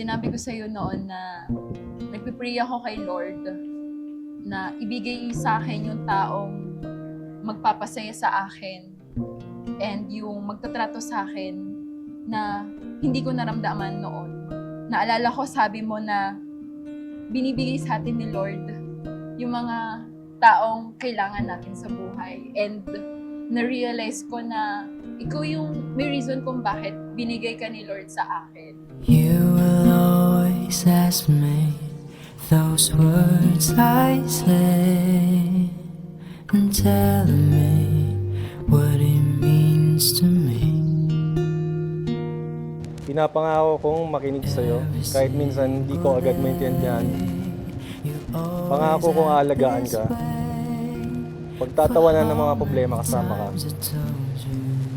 Sinabi ko sa'yo noon na nagpipray ako kay Lord na ibigay sa akin yung taong magpapasaya sa akin and yung magtatrato sa akin na hindi ko naramdaman noon. Naalala ko, sabi mo na binibigay sa atin ni Lord yung mga taong kailangan natin sa buhay. And na-realize ko na ikaw yung may reason kung bakit binigay ka ni Lord sa akin. You will always ask me those words I say and tell me what it means to me. Pinapangako kong makinig sa'yo kahit minsan hindi ko agad maintindihan. Pangako kong aalagaan ka. Pagtatawanan ng mga problema kasama ka.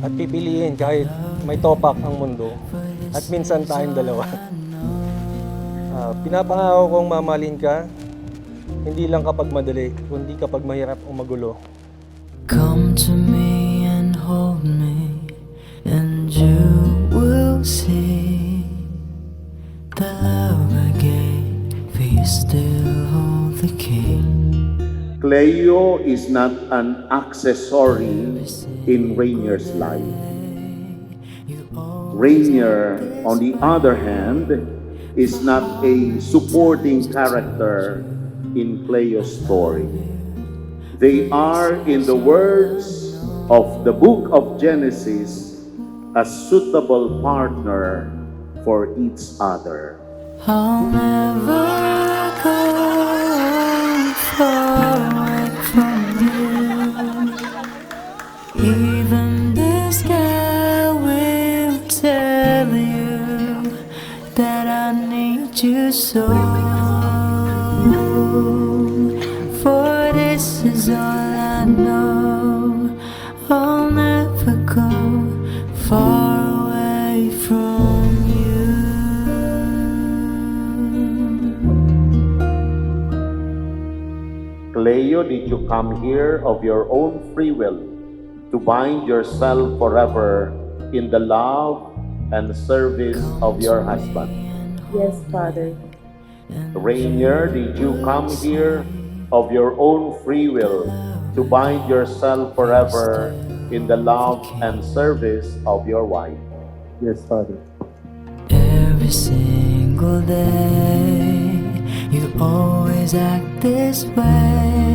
At pipiliin kahit may topak ang mundo. At minsan tayong dalawa. Pinapangako kong mamahalin ka. Hindi lang kapag madali, kundi kapag mahirap o magulo. Come to me and hold me, and you will see the love I gave, for you still hold the key. Cleo is not an accessory in Rainier's life. Rainier, on the other hand, is not a supporting character in Cleo's story. They are, in the words of the book of Genesis, a suitable partner for each other. I'll never go far away from you. Even the sky will tell you that I need you so. For this is all I know. I'll never go far away from you. Cleo, did you come here of your own free will to bind yourself forever in the love and service of your husband? Yes, Father. Rainier, did you come here of your own free will to bind yourself forever in the love and service of your wife? Yes, Father. Every single day, you always act this way.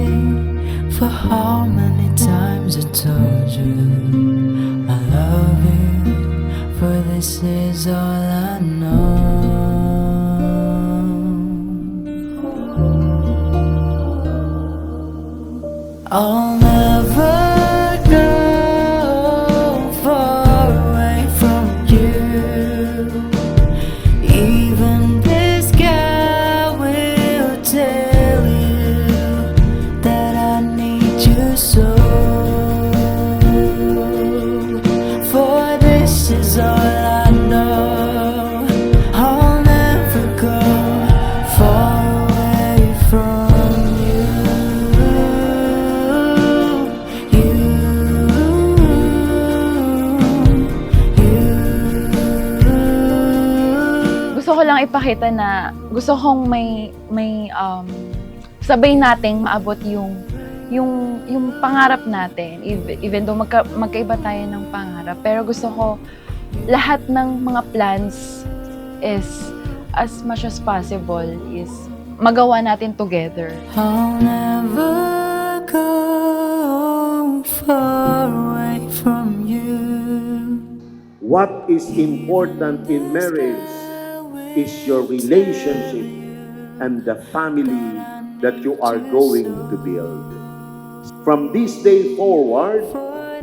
For how many times I told you I love you, for this is all I know. I'll never go far away from you. Even the sky will tell you that I need you so. For this is all I know. I'll never go far away from you. Gusto ko lang ipakita na gusto kong may sabay nating maabot yung pangarap natin, even though magkaiba tayo ng pangarap, pero gusto ko lahat ng mga plans is as much as possible is magawa natin together. I'll never go far away from you. What is important in marriage is your relationship and the family that you are going to build. From this day forward,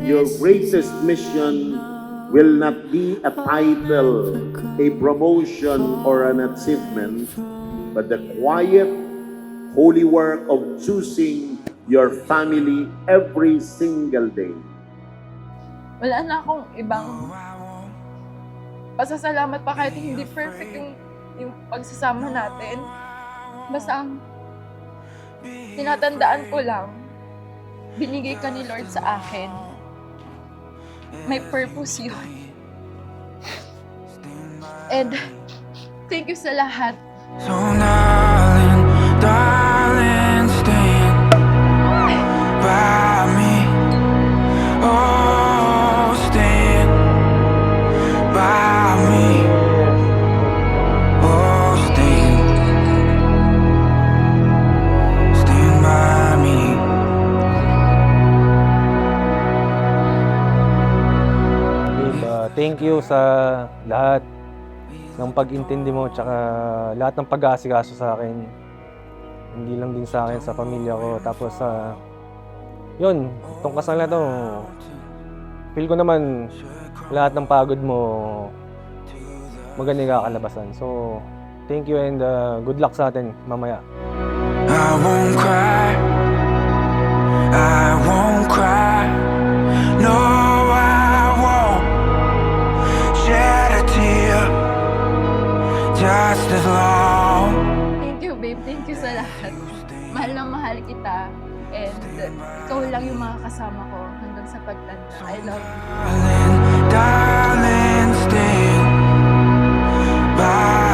your greatest mission will not be a title, a promotion, or an achievement, but the quiet, holy work of choosing your family every single day. Wala na akong ibang pasasalamat pa kahit hindi perfect yung pagsasama natin. Basta ang tinatandaan ko lang, binigay ka ni Lord sa akin. May purpose yun. And Thank you sa lahat. So darling, darling, stand by me. Oh, stand by me. Oh, stand by me. Babe, thank you sa lahat ng pag-intindi mo tsaka lahat ng pag-aasikaso sa akin. Hindi lang din sa akin, sa pamilya ko. Tapos yun, itong kasal na to, feel ko naman lahat ng pagod mo maganda yung kakalabasan. So, thank you and good luck sa atin mamaya. I won't cry. I won't cry. No, I won't shed a tear. Just as long. Thank you, babe. Thank you sa lahat. Mahal na mahal kita. And ikaw lang yung makakasama ko hanggang sa pagtanda. I love you. Darling, darling, stand by